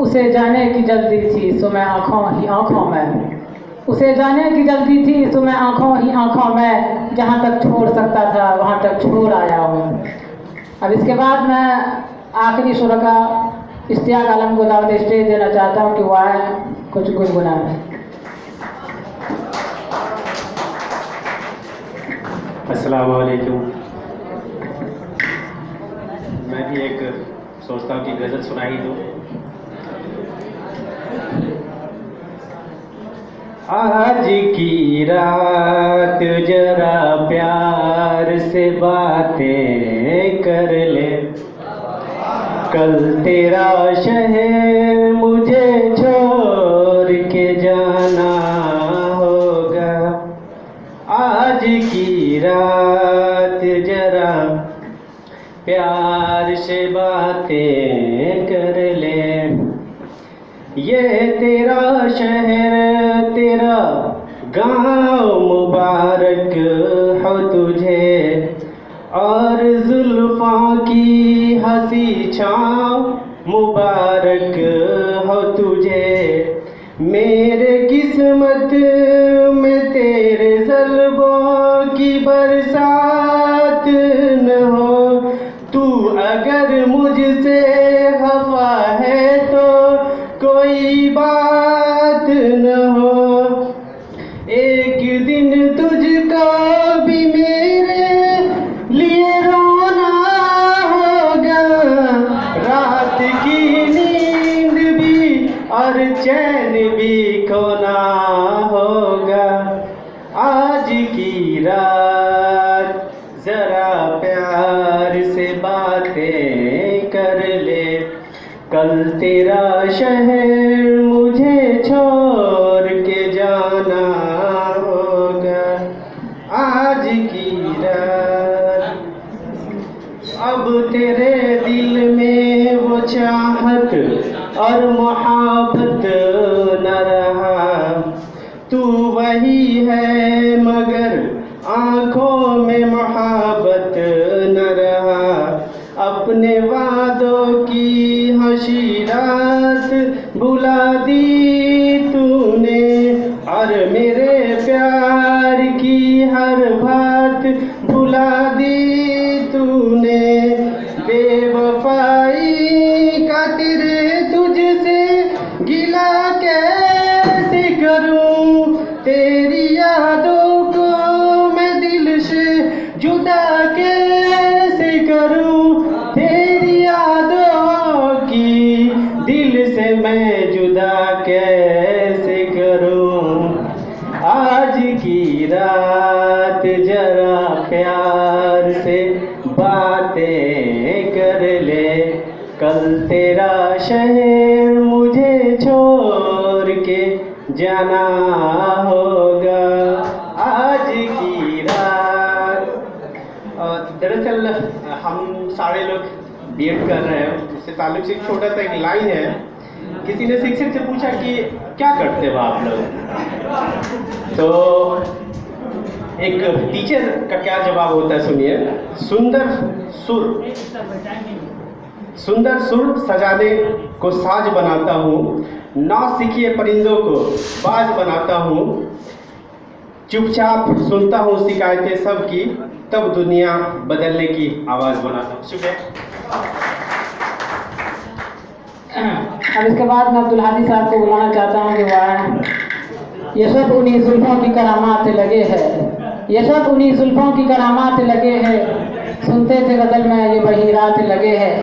उसे जाने की जल्दी थी सो मैं आँखों ही आँखों में, उसे जाने की जल्दी थी सो मैं आँखों ही आँखों में, जहाँ तक छोड़ सकता था वहाँ तक छोड़ आया हूँ। अब इसके बाद मैं आखिरी शुरका इश्तियाक आलम को दावत स्टेज देना चाहता हूँ कि वो आए कुछ गुनगुनाएं। अस्सलाम वालेकुम। मैं भी एक सोचता हूँ कि गज़ल सुना ही दूँ। आज की रात जरा प्यार से बातें कर ले, कल तेरा शहर मुझे छोड़ के जाना होगा। आज की रात जरा प्यार से बातें कर ले, ये तेरा शहर तेरा गाँव मुबारक हो तुझे, और जुल्फ़ों की हंसी छाँव मुबारक हो तुझे। मेरे किस्मत में तेरे ज़ल्बों की बरसात न हो, तू अगर मुझसे खफा है तो कोई बात न हो। एक दिन तुझको भी मेरे लिए रोना होगा, रात की नींद भी और चैन भी खोना होगा। आज की रात जरा प्यार से बातें कर ले, कल तेरा शहर मुझे छोड़ के जाना होगा। आज की रात अब तेरे दिल में वो चाहत और मोहब्बत न रहा, तू वही है मगर आँखों में मोहब्बत न रहा। अपने वादों की हंसी रात भुला दी तूने, और मेरे प्यार की हर बात भुला दी तूने। बेवफाई का तेरे तुझसे गिला कैसे करूं, तेरी यादों को मैं दिल से जुदा कैसे करूं, तेरी यादों की दिल से मैं जुदा कैसे करूं। आज की रात जरा प्यार से बातें कर ले, कल तेरा शहर मुझे छोड़ के जाना होगा। आज की रात दरअसल हम सारे लोग बीएड कर रहे हैं, उससे ताल्लुक से एक छोटा सा एक लाइन है। किसी ने शिक्षक से पूछा कि क्या करते हो आप लोग, तो एक टीचर का क्या जवाब होता है सुनिए। सुंदर सुर सजाने को साज बनाता हूँ, नाच सीखिए परिंदों को बाज बनाता हूँ, चुपचाप सुनता हूँ शिकायतें सबकी, तब दुनिया बदलने की आवाज़ बनाता हूँ। शुक्रिया। अब इसके बाद मैं अब्दुल हादी साहब को बुलाना चाहता हूँ कि वह ये सब उन्हीं जुल्फ़ों की करामात लगे हैं, ये सब उन्हीं जुल्फ़ों की करामात लगे हैं, सुनते थे गज़ल में ये वही रात लगे हैं।